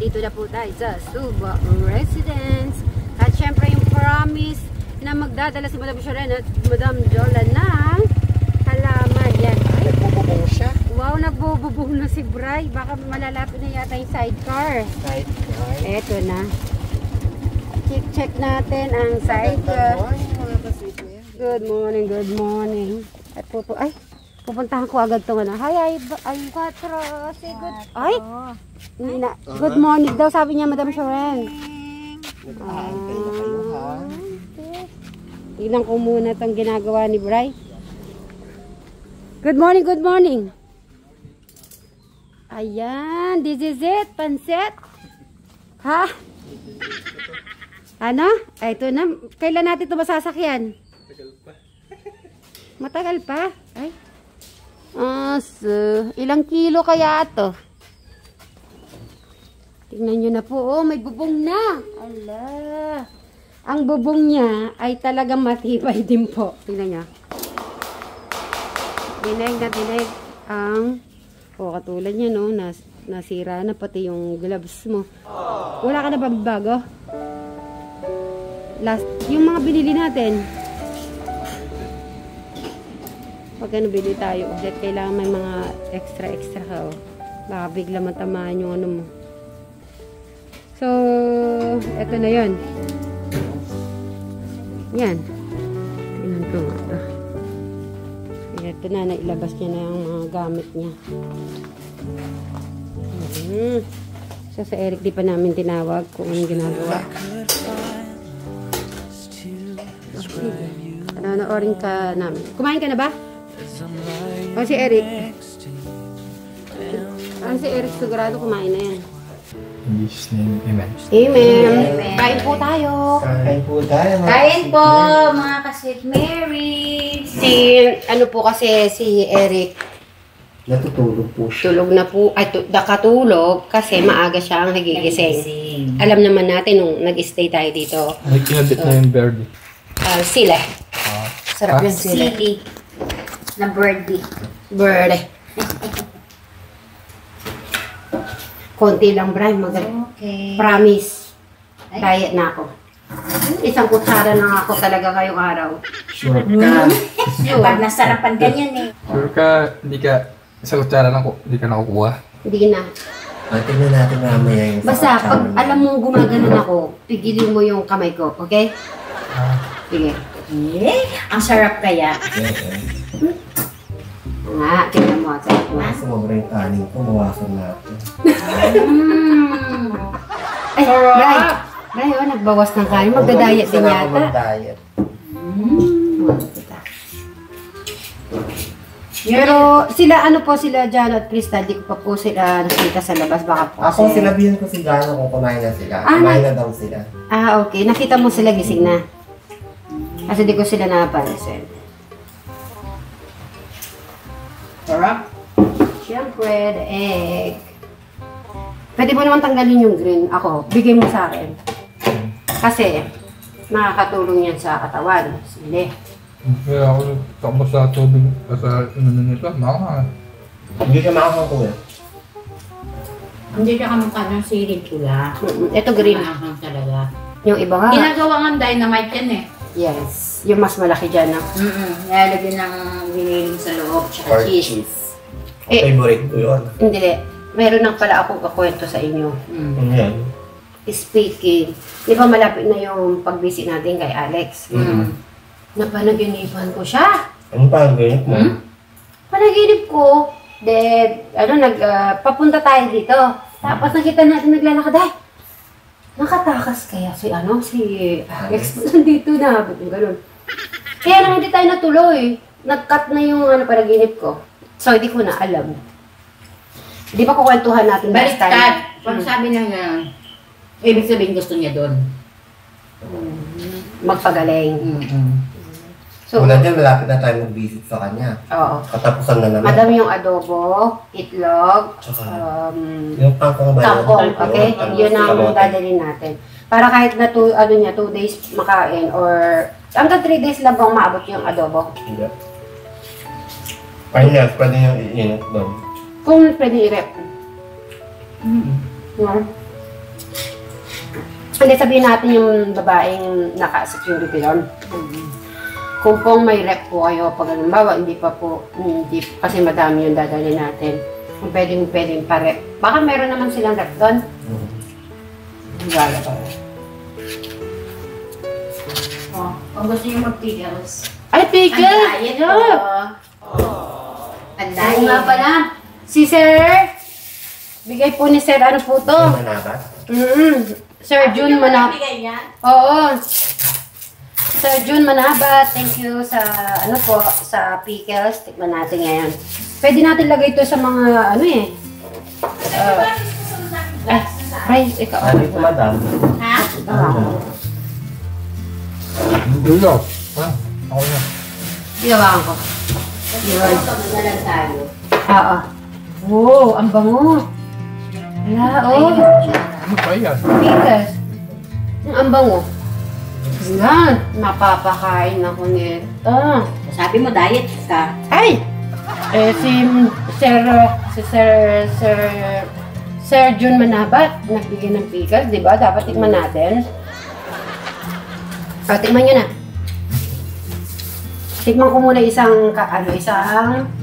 Nandito na po tayo sa Suba Residence. At syempre yung promise na magdadala si Madam Sharon at Madam Jola ng halaman. Yan. Ay, nagbububong siya. Wow, nagbububong na si Bray. Baka malalapit na yata yung sidecar. Sidecar. Eto na. Check natin ang sidecar. Good morning, good morning. At pupuntahan ko agad itong ano. Hi, ay, 4. Say good. Ay! Good morning daw, sabi niya, Madam Sharon. Tignan ko muna itong ginagawa ni Bray. Good morning, good morning. Ayan, this is it, pansit. Ha? Ano? Ay, ito na. Kailan natin ito masasakyan? Matagal pa. Ay. Ilang kilo kaya ito? Tingnan nyo na po. Oh, may bubong na. Ala. Ang bubong niya ay talagang matibay din po. Tingnan nyo. Dineg na dineg ang katulad niya, no? Nasira na pati yung gloves mo. Wala ka na ba bago? Yung mga binili natin. Pag ano bili tayo ulit, kailangan may mga extra ka, oh. Baka bigla matamaan yung ano mo. So, eto na yun. Yan. Tingnan ko nga ito. Ito na, nailabas niya na yung mga gamit niya. So, sa Eric, di pa namin tinawag kung anong ginagawa. Nanoorin ka namin. Kumain ka na ba? O si Eric? Si Eric sigurado kumain na yan. In Jesus' name, amen. Amen. Kain po tayo. Kain po tayo. Kain po, mga ka-Sweet Mary. Ano po kasi si Eric, Natutulog po siya. tulog na po, nakatulog kasi maaga siya ang nagigising. Alam naman natin nung nag-stay tayo dito. Kinabit na yung birdie. Sila. Sarap yung sila. Sili. Na birdie. Bird. Konti lang, Brian. Okay. Promise. Diet na ako. Isang kutsara na ako talaga ngayong araw. Sure ka. Pag nasarapan ganyan eh. Sure ka, hindi ka, sa kutsara lang hindi ka nakukuha. Hindi na. Tingnan natin mamaya yung Basta, pag alam mo gumaganon ako, pigilin mo yung kamay ko, okay? Sige. Ang sarap kaya. Nga, tingnan mo. Sumobra yung kanin ko, mawasan natin. Ay, Brian, nagbawas ng kanin. Magda-diet din yata. Mag-diet. Pero sila, sila Jano at Crystal, di ko pa po sila nakita sa labas. Baka po Ako, sinabihan ko si Gano kung kumain na sila. Kumain na daw sila. Okay. Nakita mo sila gising na. Kasi di ko sila napansin. Sarap. Siyempre, the egg. Pwede mo naman tanggalin yung green. Ako, bigay mo sa akin. Kasi, makakatulong yan sa katawan. Sili. Kaya ako takbo sa tubig sa nito, maka. Hindi ka makakakuha. Hindi ka kamukha ng siling pula. Ito green. Maanghang talaga. Yung iba nga. Ginagawa ng dynamite yan eh. Yes. Yung mas malaki dyan. Nilalagyan ng giniling sa loob, tsaka cheese. Favorite ko yun. Hindi. Meron nang pala akong kakwento sa inyo. Yan. Speaking, di ba malapit na yung pag-visit natin kay Alex? Napanaginipan ko siya. Ano pa ang ganit mo? Panaginip ko, papunta tayo dito. Tapos nakita natin naglalakad. Ay, nakatakas kaya si Alex nandito na. Ganun. Kaya lang hindi tayo natuloy. Nag-cut na yung panaginip ko. So, hindi ko na alam. Di ba kukwentuhan natin last time? Baliktad. Pag sabi na ibig sabihin gusto niya doon. Magpagaling. So, una dyan, malapit na tayo mag-visit sa kanya. Oo. Katapusan na naman. Madami yung adobo, itlog, yung kangkong ba? kangkong, okay? Yun ang dadalhin natin. Para kahit na 2 days makain or hanggang 3 days lang bang maabot yung adobo. Hindi. Pwede nyo iinit doon. Kung pwede i-rep. Hindi, sabihin natin yung babaeng naka-security doon. Kung pong may rep po kayo, pag halimbawa, hindi kasi madami yung dadali natin. Kung pwedeng pa-rep. Baka meron naman silang rep doon. Wala pa. Oh, kung gusto niyo mag-pickles. Ay, pickle! Ang diet ko. Ang Oo diet. nga pala. Si Sir, bigay po ni Sir, ano po to? Manabat. Sir June Manabat. Bigay niya? Oo. Sir June Manabat, thank you sa, ano po, sa pickles. Tikman natin ngayon. Pwede natin lagay ito sa mga, ano eh. Rice, ikaw. Sabi ko, madam. Ha? Dulo. Ha? Ako na. Ginawakan ko. Yun. Na lang tayo. Oo. Wow, ang bango. Wala, oh. Ano pa yan? Pickles. Ang bango. Yan. Napapakain ako nito. Sabi mo, diet ka. Ay! Sir June Manabat, nagbigay ng pickles, di ba? Dapat tikman natin. O, tikman nyo na. Tikman ko muna isang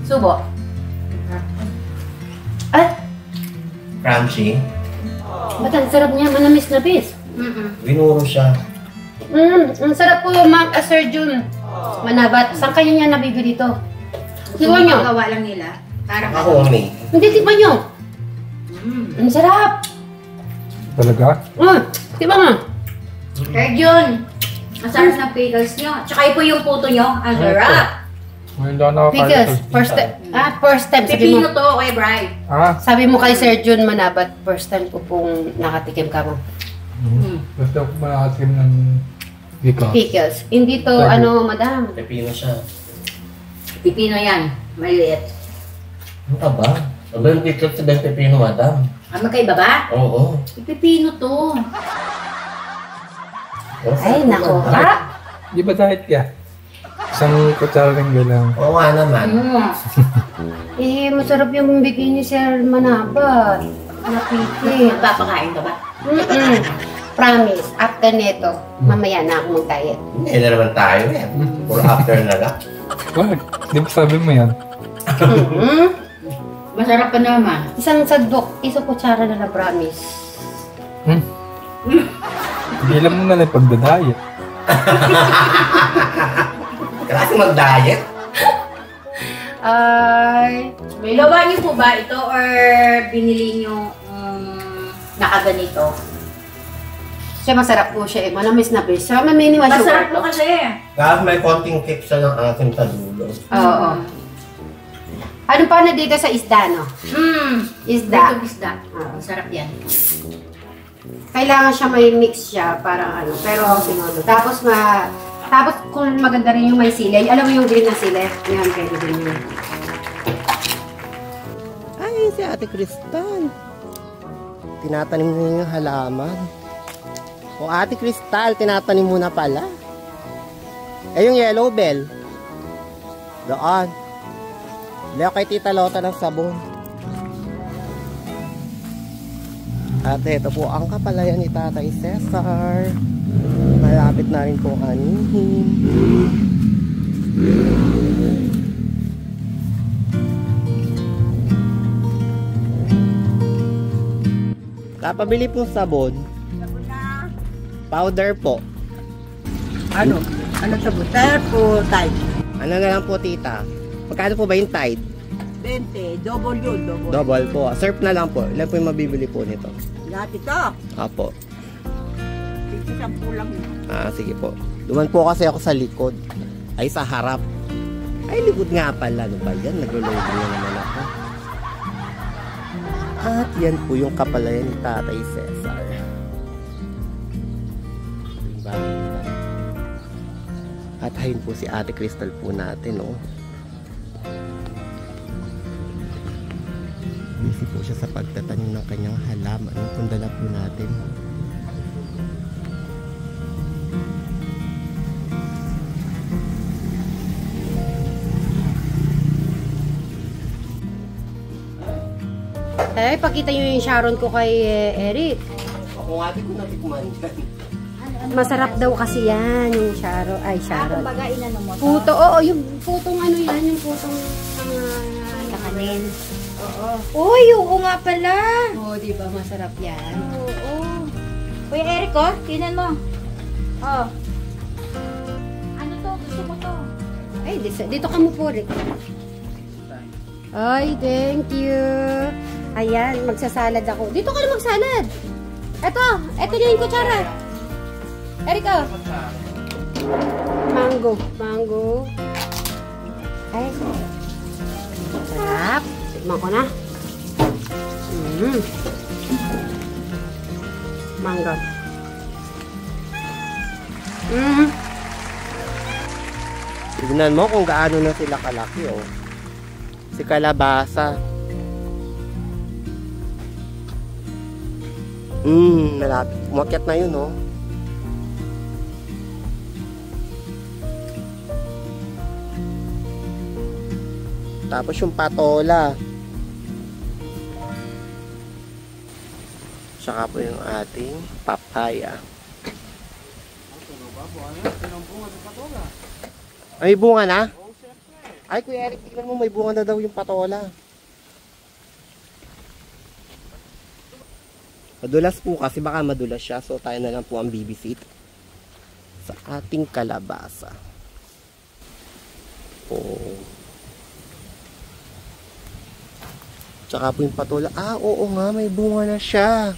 subo. Ay! Crunchy. Ba't ang sarap niya? Manamis-nabis. Binuro siya. Ang sarap po, Sir June Manabat. Saan kayo niya nabibili dito? Tikman nyo. Gawa lang nila. Para Ako, may. Hindi, tikman nyo. Ang sarap. Talaga? Tikman mo. Sir Jun, masarap ng pickles nyo. Tsaka po yung puto nyo. Ang sarap. Ngayon lang ako Pickles. First time. Pipino to, Kuya Bri. Sabi mo kay Sir June Manabat, first time ko pong nakatikim ka mo. Basta ako malakasim ng pickles. Pickles. Hindi to, Sabi. madam. Pepino siya. Pipino yan. Maliit. Ano ka ba? Aba yung pickles sa pepino, madam. Magkaiba ba? Oo. Pipino to. Ay, nako. Di ba diet ka? Isang kutsara rin lang. Oo nga naman. Masarap yung bigay ni Sir Manabat. Napikit. Magpapakain ka ba? Promise, after neto, mamaya na ako mag-diet. Hindi na naman tayo eh. Puro after na lang. Wag. Di ba sabi mo yan? Masarap pa naman. Isang kutsara na lang, promise. Hindi alam mo na lang pagda-diet. Kasi mag-diet. Ay, Gawa niyo po ba ito or binili niyo nakaganito? siya masarap po siya eh. Manamis na base. So, may minimal sugar Masarap po to. kasi. Tapos may konting kick siya ng ating talulo. Oo. Ano pa na dito sa isda, no? Isda. Ito isda. Masarap yan. Kailangan siya may mix siya, parang ano. Pero sinulo. Tapos kung maganda rin yung may sili. Alam mo yung green na sili? Yan, pwede din yun. Ay, si Ate Crystal. Tinatanim na yung halaman. O Ate Crystal, tinatanim mo na pala. Eh, yung yellow bell. Doon. Leo kay Tita Lota ng sabon. At ito po ang kapalayan ni Tatay Cesar. Malapit na rin pong anihin. Kapabili pong sabon. Powder po. Ano? Ano sa buter po, Tide? Ano na lang po, tita? Magkano po ba yung Tide? 20, double yun, double. Double po. Surf na lang po. Ilan po yung mabibili po nito? Lahat ito, Apo. 10 lang yun. Sige po. Duman po kasi ako sa likod. Ay, sa harap. Ay, likod nga pala. Ano ba yan? Naglo-loading na naman ako. At yan po yung kapalayan ni Tatay Cesar. At ayun po si Ate Crystal po natin, oh. Busy po siya sa pagtatanim ng kanyang halaman. Itong dala po natin. Pakita nyo yung Sharon ko kay Eric. Kung ate ko natikman yan. Masarap daw kasi yan, yung Sharo. Ay, Sharo. Kumbaga, inano mo to. Puto, oo, yung putong ano yan, yung putong Kakanin. Oo. Uy, oo nga pala. Oo, di ba masarap yan? Oo. Kuya Eric, oh, tinan mo. Oh. Ano to? Gusto mo to? Ay, dito ka mo po, Rick. Ay, thank you. Ayan, magsasalad ako. Dito ka na magsalad. Eto na yung kutsara. Erika. Mango. Ay, sarap. Tikman ko na. Mango. Tignan mo kung gaano na sila kalaki, oh. Si kalabasa. Malapit. Umakyat na yun, oh. Tapos yung patola. Saka po yung ating papaya. Ay, bunga na? Ay, Kuya Eric, tignan mo, may bunga na daw yung patola. Madulas po kasi, baka madulas siya. So, tayo na lang po ang bibisit sa ating kalabasa. Oh. Tsaka po yung patola. Ah, oo nga, may bunga na siya.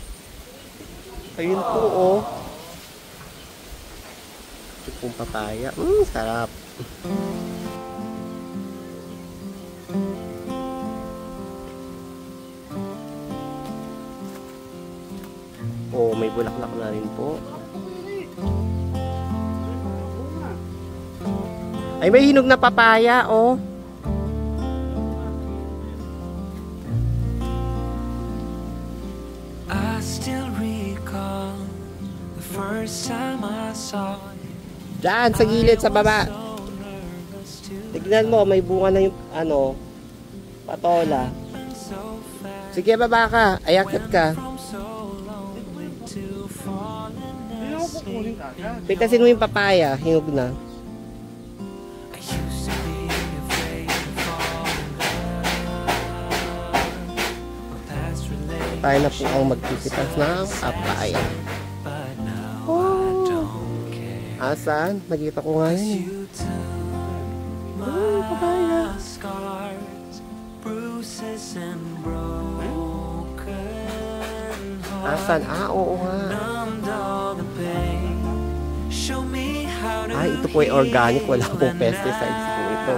Ayun po, oh. Ito pong papaya. Sarap. Oh, may bulaklak na rin po. Ay, may hinog na papaya, oh. I still recall the first time I saw you. Diyan, sa gilid, sa baba. Tignan mo, may bunga na yung, ano, patola. Sige, baba ka. Ayakit ka. Pitasin mo yung papaya. Hinog na. Tayo na po ang magpipitas ng papaya. Asan? Nakita ko nga yun. Papaya. Asan? Oo nga. Ay, ito po ay organic. Wala pong pesticides po ito.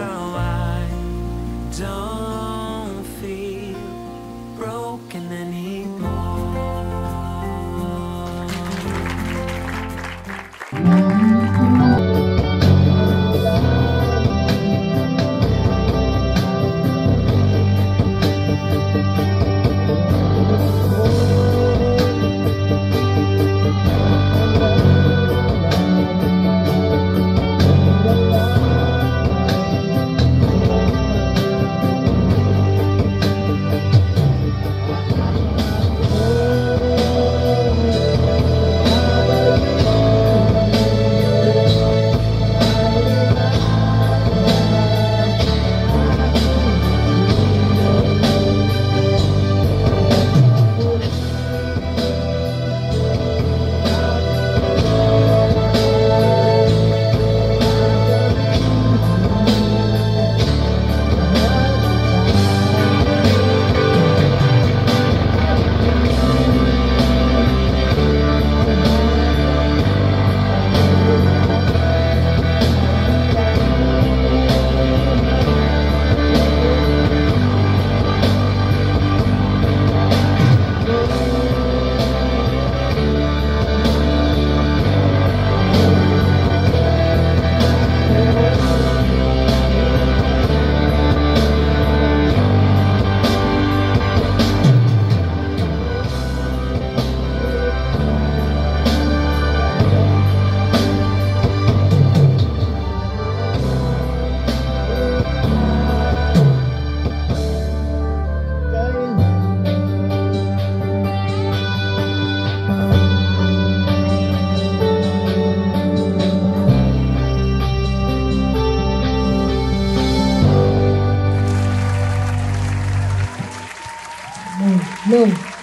No.